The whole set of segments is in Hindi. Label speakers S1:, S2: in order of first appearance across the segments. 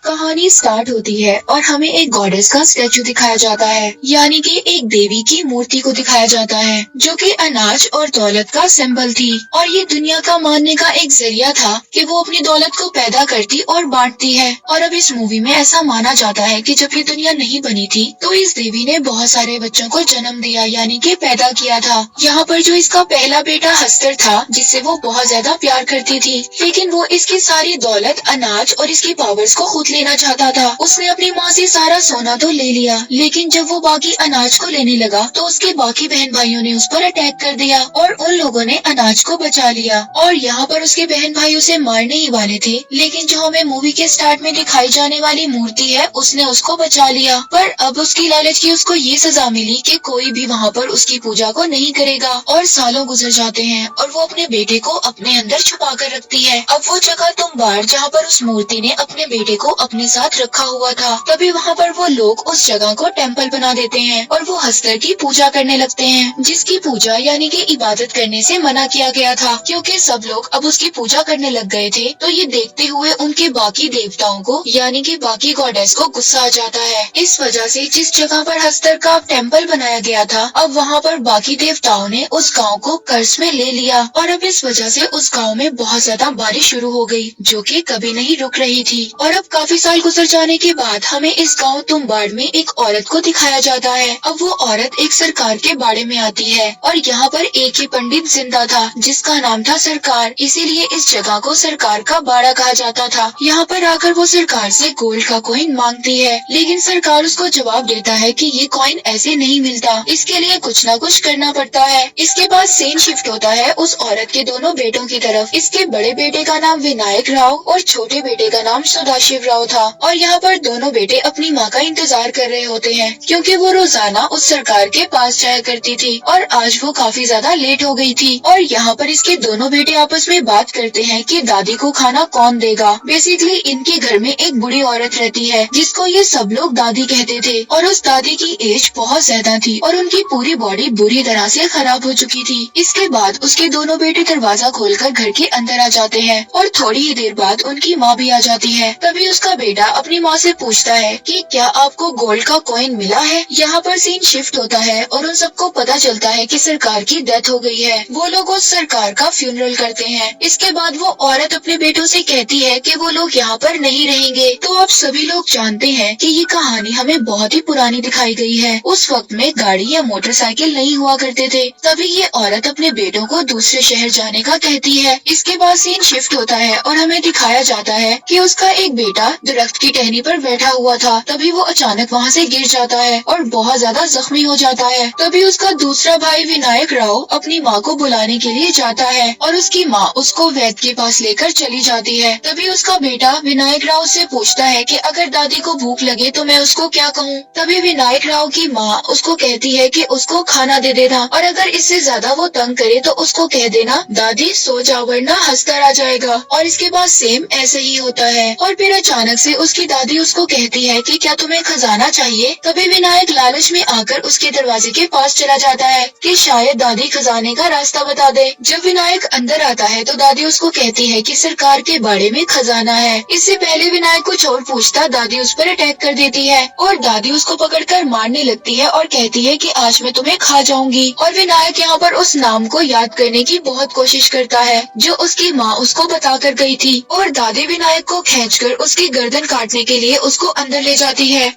S1: कहानी स्टार्ट होती है और हमें एक गॉडेस का स्टेचू दिखाया जाता है, यानी कि एक देवी की मूर्ति को दिखाया जाता है जो कि अनाज और दौलत का सिंबल थी। और ये दुनिया का मानने का एक जरिया था कि वो अपनी दौलत को पैदा करती और बांटती है। और अब इस मूवी में ऐसा माना जाता है कि जब ये दुनिया नहीं बनी थी तो इस देवी ने बहुत सारे बच्चों को जन्म दिया, यानी कि पैदा किया था। यहाँ पर जो इसका पहला बेटा हस्तर था, जिससे वो बहुत ज्यादा प्यार करती थी, लेकिन वो इसकी सारी दौलत, अनाज और इसकी पावर्स को खुद लेना चाहता था। उसने अपनी माँ से सारा सोना तो ले लिया, लेकिन जब वो बाकी अनाज को लेने लगा तो उसके बाकी बहन भाइयों ने उस पर अटैक कर दिया और उन लोगों ने अनाज को बचा लिया। और यहाँ पर उसके बहन भाई उसे मारने ही वाले थे, लेकिन जो हमें मूवी के स्टार्ट में दिखाई जाने वाली मूर्ति है उसने उसको बचा लिया। पर अब उसकी लालच की उसको ये सजा मिली कि कोई भी वहाँ पर उसकी पूजा को नहीं करेगा। और सालों गुजर जाते हैं और वो अपने बेटे को अपने अंदर छुपा कर रखती है। अब वो जगह तुम्बाड़, जहाँ पर उस मूर्ति ने अपने बेटे को अपने साथ रखा हुआ था, तभी वहाँ पर वो लोग उस जगह को टेम्पल बना देते हैं और वो हस्तर की पूजा करने लगते हैं, जिसकी पूजा यानी कि इबादत करने से मना किया गया था, क्योंकि सब लोग अब उसकी पूजा करने लग गए थे। तो ये देखते हुए उनके बाकी देवताओं को यानी कि बाकी गॉडेस को गुस्सा आ जाता है। इस वजह से जिस जगह पर हस्तर का टेम्पल बनाया गया था, अब वहाँ पर बाकी देवताओं ने उस गाँव को कर्ज में ले लिया। और अब इस वजह से उस गाँव में बहुत ज्यादा बारिश शुरू हो गई, जो कि कभी नहीं रुक रही थी। और अब काफी साल गुजर जाने के बाद हमें इस गांव तुम्बाड़ में एक औरत को दिखाया जाता है। अब वो औरत एक सरकार के बाड़े में आती है और यहाँ पर एक ही पंडित जिंदा था जिसका नाम था सरकार, इसीलिए इस जगह को सरकार का बाड़ा कहा जाता था। यहाँ पर आकर वो सरकार से गोल्ड का कॉइन मांगती है, लेकिन सरकार उसको जवाब देता है कि ये कॉइन ऐसे नहीं मिलता, इसके लिए कुछ न कुछ करना पड़ता है। इसके बाद सीन शिफ्ट होता है उस औरत के दोनों बेटों की तरफ। इसके बड़े बेटे का नाम विनायक राव और छोटे बेटे का नाम सदाशिव राव था। और यहाँ पर दोनों बेटे अपनी माँ का इंतजार कर रहे होते हैं, क्योंकि वो रोजाना उस सरकार के पास जाया करती थी और आज वो काफी ज्यादा लेट हो गई थी। और यहाँ पर इसके दोनों बेटे आपस में बात करते हैं कि दादी को खाना कौन देगा। बेसिकली इनके घर में एक बूढ़ी औरत रहती है जिसको ये सब लोग दादी कहते थे, और उस दादी की एज बहुत ज्यादा थी और उनकी पूरी बॉडी बुरी तरह से खराब हो चुकी थी। इसके बाद उसके दोनों बेटे दरवाजा खोलकर घर के अंदर आ जाते हैं और थोड़ी ही देर बाद उनकी माँ भी आ जाती है। तभी उसका बेटा अपनी माँ से पूछता है कि क्या आपको गोल्ड का कॉइन मिला है। यहाँ पर सीन शिफ्ट होता है और उन सबको पता चलता है कि सरकार की डेथ हो गई है। वो लोग उस सरकार का फ्यूनरल करते हैं। इसके बाद वो औरत अपने बेटों से कहती है कि वो लोग यहाँ पर नहीं रहेंगे। तो आप सभी लोग जानते हैं कि ये कहानी हमें बहुत ही पुरानी दिखाई गई है। उस वक्त में गाड़ी या मोटरसाइकिल नहीं हुआ करते थे। तभी ये औरत अपने बेटों को दूसरे शहर जाने का कहती है। इसके बाद सीन शिफ्ट होता है और हमें दिखाया जाता है कि उसका एक बेटा दरख्त की टहनी पर बैठा हुआ था। तभी वो अचानक वहाँ से गिर जाता है और बहुत ज्यादा जख्मी हो जाता है। तभी उसका दूसरा भाई विनायक राव अपनी माँ को बुलाने के लिए जाता है और उसकी माँ उसको वैद्य के पास लेकर चली जाती है। तभी उसका बेटा विनायक राव से पूछता है कि अगर दादी को भूख लगे तो मैं उसको क्या कहूँ। तभी विनायक राव की माँ उसको कहती है कि उसको खाना दे देना, और अगर इससे ज्यादा वो तंग करे तो उसको कह देना दादी सो जा वरना हस्तर आ जाएगा। और इसके बाद सेम ऐसे ही होता है। और फिर अचानक से उसकी दादी उसको कहती है कि क्या तुम्हें खजाना चाहिए। तभी विनायक लालच में आकर उसके दरवाजे के पास चला जाता है कि शायद दादी खजाने का रास्ता बता दे। जब विनायक अंदर आता है तो दादी उसको कहती है कि सरकार के बाड़े में खजाना है। इससे पहले विनायक कुछ और पूछता दादी उस पर अटैक कर देती है और दादी उसको पकड़कर मारने लगती है और कहती है कि आज मैं तुम्हें खा जाऊंगी। और विनायक यहाँ पर उस नाम को याद करने की बहुत कोशिश करता है जो उसकी माँ उसको बता कर गई थी, और दादी विनायक को खींचकर उसकी गर्दन काटने के लिए उसको अंदर ले जाती है।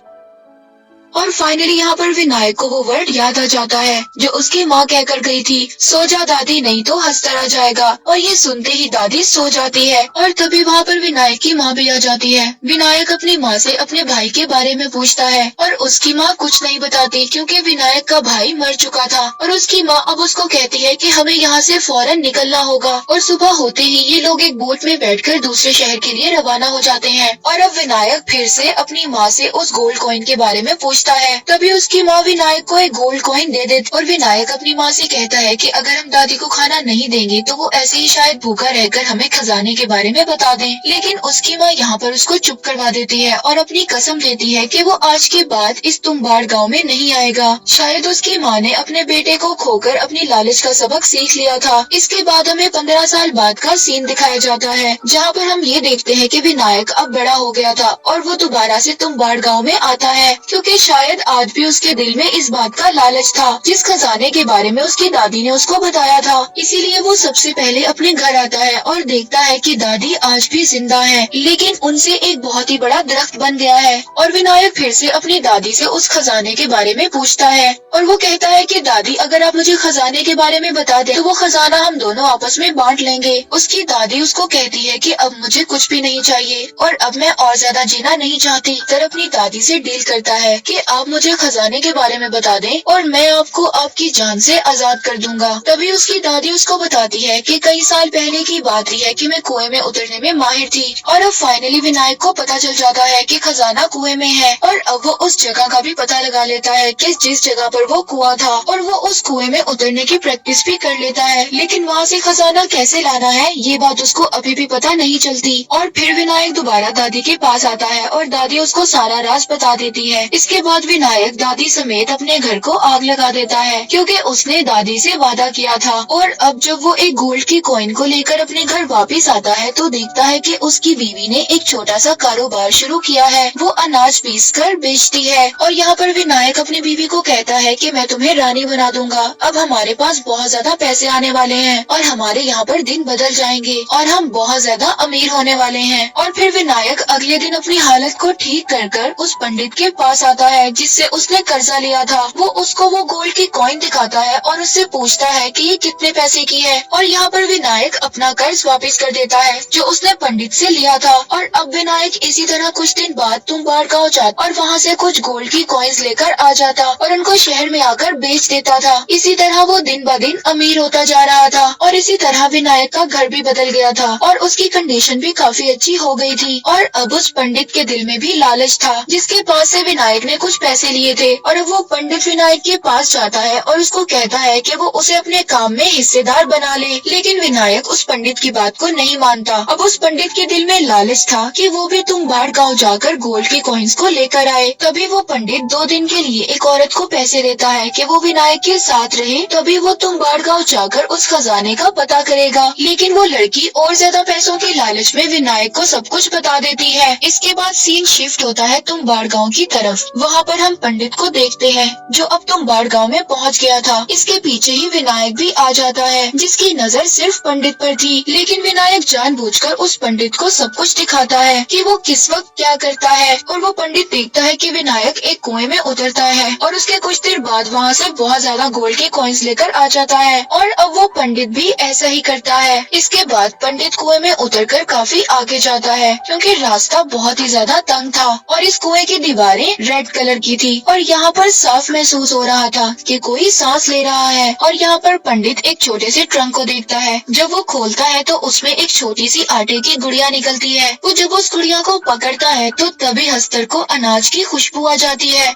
S1: और फाइनली यहाँ पर विनायक को वो वर्ड याद आ जाता है जो उसकी माँ कहकर गई थी, सो जा दादी नहीं तो हस्तर आ जाएगा। और ये सुनते ही दादी सो जाती है और तभी वहाँ पर विनायक की माँ भी आ जाती है। विनायक अपनी माँ से अपने भाई के बारे में पूछता है और उसकी माँ कुछ नहीं बताती, क्योंकि विनायक का भाई मर चुका था। और उसकी माँ अब उसको कहती है कि हमें यहाँ से फौरन निकलना होगा। और सुबह होते ही ये लोग एक बोट में बैठकर दूसरे शहर के लिए रवाना हो जाते हैं। और अब विनायक फिर से अपनी माँ से उस गोल्ड कॉइन के बारे में पूछता पूछता है। तभी उसकी माँ विनायक को एक गोल्ड कॉइन दे देती और विनायक अपनी माँ से कहता है कि अगर हम दादी को खाना नहीं देंगे तो वो ऐसे ही शायद भूखा रहकर हमें खजाने के बारे में बता दें। लेकिन उसकी माँ यहाँ पर उसको चुप करवा देती है और अपनी कसम देती है कि वो आज के बाद इस तुम्बाड़ गांव में नहीं आएगा। शायद उसकी माँ ने अपने बेटे को खोकर अपनी लालच का सबक सीख लिया था। इसके बाद हमें 15 साल बाद का सीन दिखाया जाता है, जहाँ पर हम ये देखते हैं कि विनायक अब बड़ा हो गया था और वो दोबारा से तुम्बाड़ गांव में आता है, क्योंकि शायद आज भी उसके दिल में इस बात का लालच था जिस खजाने के बारे में उसकी दादी ने उसको बताया था। इसीलिए वो सबसे पहले अपने घर आता है और देखता है कि दादी आज भी जिंदा है, लेकिन उनसे एक बहुत ही बड़ा दरख्त बन गया है। और विनायक फिर से अपनी दादी से उस खजाने के बारे में पूछता है और वो कहता है कि दादी अगर आप मुझे खजाने के बारे में बता दें तो वो खजाना हम दोनों आपस में बांट लेंगे। उसकी दादी उसको कहती है कि अब मुझे कुछ भी नहीं चाहिए और अब मैं और ज्यादा जीना नहीं चाहती। तर अपनी दादी से डील करता है कि आप मुझे खजाने के बारे में बता दें और मैं आपको आपकी जान से आजाद कर दूंगा। तभी उसकी दादी उसको बताती है कि कई साल पहले की बात ही है कि मैं कुएं में उतरने में माहिर थी और अब फाइनली विनायक को पता चल जाता है कि खजाना कुएं में है और अब वो उस जगह का भी पता लगा लेता है कि जिस जगह पर वो कुआं था और वो उस कुएं में उतरने की प्रैक्टिस भी कर लेता है। लेकिन वहाँ से खजाना कैसे लाना है ये बात उसको अभी भी पता नहीं चलती। और फिर विनायक दोबारा दादी के पास आता है और दादी उसको सारा राज बता देती है। इसके बाद विनायक दादी समेत अपने घर को आग लगा देता है क्योंकि उसने दादी से वादा किया था। और अब जब वो एक गोल्ड की कॉइन को लेकर अपने घर वापस आता है तो देखता है कि उसकी बीवी ने एक छोटा सा कारोबार शुरू किया है। वो अनाज पीस कर बेचती है और यहाँ पर विनायक अपनी बीवी को कहता है कि मैं तुम्हें रानी बना दूंगा। अब हमारे पास बहुत ज्यादा पैसे आने वाले हैं और हमारे यहाँ पर दिन बदल जाएंगे और हम बहुत ज्यादा अमीर होने वाले हैं। और फिर विनायक अगले दिन अपनी हालत को ठीक कर कर उस पंडित के पास आता है जिससे उसने कर्जा लिया था। वो उसको वो गोल्ड की कॉइन दिखाता है और उससे पूछता है कि ये कितने पैसे की है। और यहाँ पर विनायक अपना कर्ज वापस कर देता है जो उसने पंडित से लिया था। और अब विनायक इसी तरह कुछ दिन बाद तुम्बाड़ गाँव जाता और वहाँ से कुछ गोल्ड की कॉइन्स लेकर आ जाता और उनको शहर में आकर बेच देता था। इसी तरह वो दिन ब दिन अमीर होता जा रहा था और इसी तरह विनायक का घर भी बदल गया था और उसकी कंडीशन भी काफी अच्छी हो गई थी। और अब उस पंडित के दिल में भी लालच था जिसके पास से विनायक ने कुछ पैसे लिए थे। और अब वो पंडित विनायक के पास जाता है और उसको कहता है कि वो उसे अपने काम में हिस्सेदार बना ले। लेकिन विनायक उस पंडित की बात को नहीं मानता। अब उस पंडित के दिल में लालच था कि वो भी तुम्बाड़ गाँव जाकर गोल्ड की कॉइन्स को लेकर आए। तभी वो पंडित 2 दिन के लिए एक औरत को पैसे देता है कि वो विनायक के साथ रहे, तभी वो तुम्बाड़ गाँव जाकर उस खजाने का पता करेगा। लेकिन वो लड़की और ज्यादा पैसों के लालच में विनायक को सब कुछ बता देती है। इसके बाद सीन शिफ्ट होता है तुम्बाड़ गाँव की तरफ। वहाँ पर हम पंडित को देखते हैं जो अब तुम्बाड़ गाँव में पहुँच गया था। इसके पीछे ही विनायक भी आ जाता है जिसकी नजर सिर्फ पंडित पर थी। लेकिन विनायक जानबूझकर उस पंडित को सब कुछ दिखाता है कि वो किस वक्त क्या करता है। और वो पंडित देखता है कि विनायक एक कुएं में उतरता है और उसके कुछ देर बाद वहाँ से बहुत ज्यादा गोल्ड के कॉइन्स लेकर आ जाता है। और अब वो पंडित भी ऐसा ही करता है। इसके बाद पंडित कुएं में उतरकर काफी आगे जाता है क्योंकि रास्ता बहुत ही ज्यादा तंग था और इस कुएं की दीवारें रेड कलर की थी। और यहाँ पर साफ महसूस हो रहा था कि कोई सांस ले रहा है। और यहाँ पर पंडित एक छोटे से ट्रंक को देखता है। जब वो खोलता है तो उसमें एक छोटी सी आटे की गुड़िया निकलती है। वो जब उस गुड़िया को पकड़ता है तो तभी हस्तर को अनाज की खुशबू आ जाती है।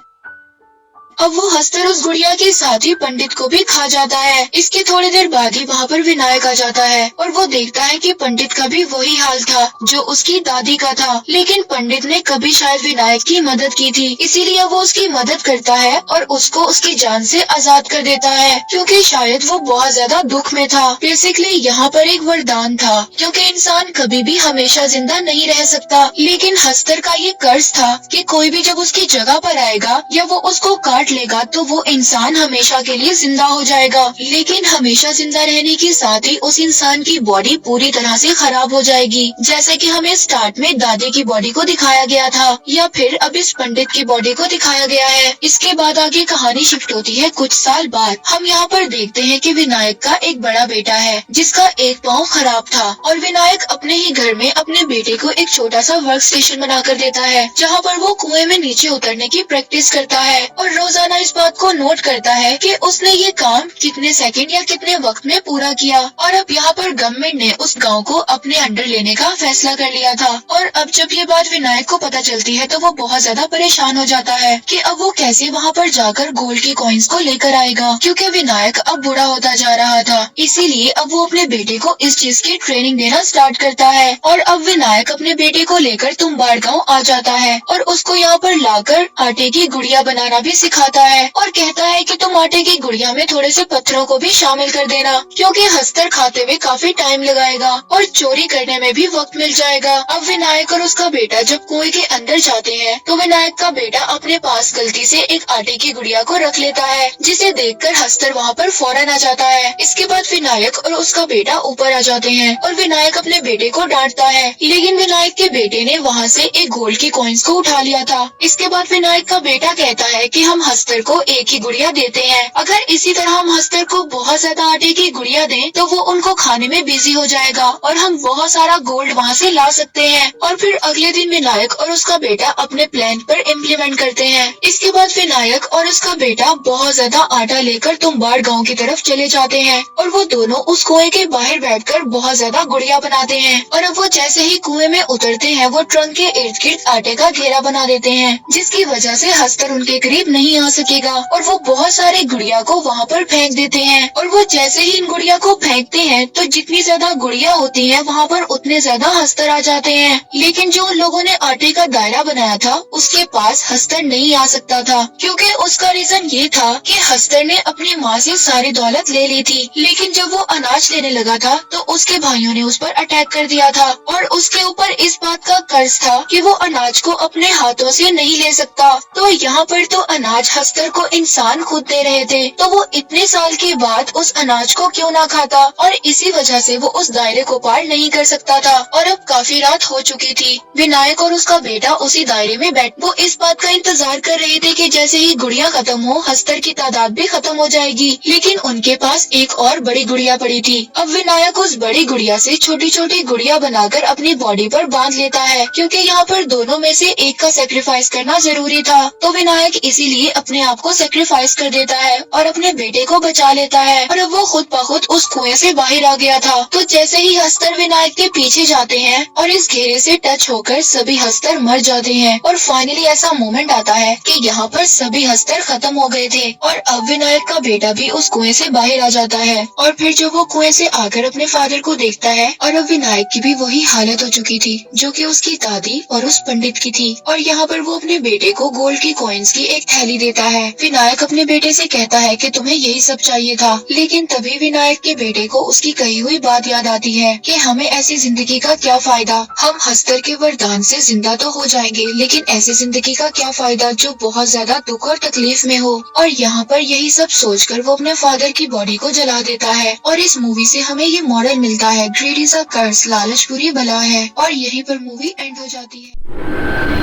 S1: अब वो हंसकर उस गुड़िया के साथ ही पंडित को भी खा जाता है। इसके थोड़ी देर बाद ही वहाँ पर विनायक आ जाता है और वो देखता है कि पंडित का भी वही हाल था जो उसकी दादी का था। लेकिन पंडित ने कभी शायद विनायक की मदद की थी, इसीलिए वो उसकी मदद करता है और उसको उसकी जान से आजाद कर देता है क्योंकि शायद वो बहुत ज्यादा दुख में था। बेसिकली यहाँ पर एक वरदान था क्योंकि इंसान कभी भी हमेशा जिंदा नहीं रह सकता। लेकिन हस्तर का ये कर्ज था कि कोई भी जब उसकी जगह पर आएगा या वो उसको काट लेगा तो वो इंसान हमेशा के लिए जिंदा हो जाएगा। लेकिन हमेशा जिंदा रहने के साथ ही उस इंसान की बॉडी पूरी तरह से खराब हो जाएगी, जैसे कि हमें स्टार्ट में दादी की बॉडी को दिखाया गया था या फिर अब इस पंडित की बॉडी को दिखाया गया है। इसके बाद आगे कहानी शिफ्ट होती है कुछ साल बाद। हम यहाँ पर देखते हैं कि विनायक का एक बड़ा बेटा है जिसका एक पाँव खराब था और विनायक अपने ही घर में अपने बेटे को एक छोटा सा वर्क स्टेशन बना कर देता है जहाँ पर वो कुएं में नीचे उतरने की प्रैक्टिस करता है और रोजाना रोजाना इस बात को नोट करता है कि उसने ये काम कितने सेकंड या कितने वक्त में पूरा किया। और अब यहाँ पर गवर्नमेंट ने उस गांव को अपने अंडर लेने का फैसला कर लिया था। और अब जब ये बात विनायक को पता चलती है तो वो बहुत ज्यादा परेशान हो जाता है कि अब वो कैसे वहाँ पर जाकर गोल्ड के कॉइन्स को लेकर आएगा, क्योंकि विनायक अब बूढ़ा होता जा रहा था। इसीलिए अब वो अपने बेटे को इस चीज की ट्रेनिंग देना स्टार्ट करता है। और अब विनायक अपने बेटे को लेकर तुम्बाड़ गाँव आ जाता है और उसको यहाँ पर लाकर आटे की गुड़िया बनाना भी सिखाता है और कहता है कि तुम आटे की गुड़िया में थोड़े से पत्थरों को भी शामिल कर देना, क्योंकि हस्तर खाते हुए काफी टाइम लगाएगा और चोरी करने में भी वक्त मिल जाएगा। अब विनायक और उसका बेटा जब कुएं के अंदर जाते हैं तो विनायक का बेटा अपने पास गलती से एक आटे की गुड़िया को रख लेता है, जिसे देखकर हस्तर वहाँ पर फौरन आ जाता है। इसके बाद विनायक और उसका बेटा ऊपर आ जाते हैं और विनायक अपने बेटे को डांटता है, लेकिन विनायक के बेटे ने वहाँ से एक गोल्ड की कॉइन्स को उठा लिया था। इसके बाद विनायक का बेटा कहता है कि हम हस्तर को एक ही गुड़िया देते हैं, अगर इसी तरह हम हस्तर को बहुत ज्यादा आटे की गुड़िया दें तो वो उनको खाने में बिजी हो जाएगा और हम बहुत सारा गोल्ड वहाँ से ला सकते हैं। और फिर अगले दिन विनायक और उसका बेटा अपने प्लान पर इम्प्लीमेंट करते हैं। इसके बाद विनायक और उसका बेटा बहुत ज्यादा आटा लेकर तुम्बाड़ गाँव की तरफ चले जाते हैं और वो दोनों उस कुएं के बाहर बैठकर बहुत ज्यादा गुड़िया बनाते हैं। और अब वो जैसे ही कुएं में उतरते हैं वो ट्रंक के इर्द गिर्द आटे का घेरा बना देते हैं, जिसकी वजह से हस्तर उनके करीब नहीं आ सकेगा और वो बहुत सारे गुड़िया को वहाँ पर फेंक देते हैं। और वो जैसे ही इन गुड़िया को फेंकते हैं तो जितनी ज्यादा गुड़िया होती हैं वहाँ पर उतने ज्यादा हस्तर आ जाते हैं, लेकिन जो उन लोगों ने आटे का दायरा बनाया था उसके पास हस्तर नहीं आ सकता था, क्योंकि उसका रीजन ये था कि हस्तर ने अपनी माँ से सारी दौलत ले ली थी। लेकिन जब वो अनाज लेने लगा था तो उसके भाइयों ने उस पर अटैक कर दिया था और उसके ऊपर इस बात का कर्ज था कि वो अनाज को अपने हाथों से नहीं ले सकता। तो यहाँ पर तो अनाज हस्तर को इंसान खुद दे रहे थे, तो वो इतने साल के बाद उस अनाज को क्यों ना खाता, और इसी वजह से वो उस दायरे को पार नहीं कर सकता था। और अब काफी रात हो चुकी थी। विनायक और उसका बेटा उसी दायरे में वो इस बात का इंतजार कर रहे थे कि जैसे ही गुड़िया खत्म हो हस्तर की तादाद भी खत्म हो जाएगी, लेकिन उनके पास एक और बड़ी गुड़िया पड़ी थी। अब विनायक उस बड़ी गुड़िया से छोटी छोटी गुड़िया बनाकर अपनी बॉडी पर बांध लेता है, क्योंकि यहाँ पर दोनों में से एक का सेक्रीफाइस करना जरूरी था। तो विनायक इसीलिए अपने आप को सेक्रीफाइस कर देता है और अपने बेटे को बचा लेता है। और अब वो खुद ब खुद उस कुएं से बाहर आ गया था। तो जैसे ही हस्तर विनायक के पीछे जाते हैं और इस घेरे से टच होकर सभी हस्तर मर जाते हैं और फाइनली ऐसा मोमेंट आता है कि यहाँ पर सभी हस्तर खत्म हो गए थे। और अब विनायक का बेटा भी उस कुएं से बाहर आ जाता है और फिर जब वो कुएं से आकर अपने फादर को देखता है और अब विनायक की भी वही हालत हो चुकी थी जो कि उसकी दादी और उस पंडित की थी। और यहाँ पर वो अपने बेटे को गोल्ड की कॉइन्स की एक थैली देता है। विनायक अपने बेटे से कहता है कि तुम्हें यही सब चाहिए था, लेकिन तभी विनायक के बेटे को उसकी कही हुई बात याद आती है कि हमें ऐसी जिंदगी का क्या फायदा, हम हस्तर के वरदान से जिंदा तो हो जाएंगे लेकिन ऐसी जिंदगी का क्या फायदा जो बहुत ज्यादा दुख और तकलीफ में हो। और यहाँ पर यही सब सोचकर वो अपने फादर की बॉडी को जला देता है। और इस मूवी से हमें ये मॉडल मिलता है, ग्रीड इज अ कर्स, लालच बुरी बला है। और यहीं पर मूवी एंड हो जाती है।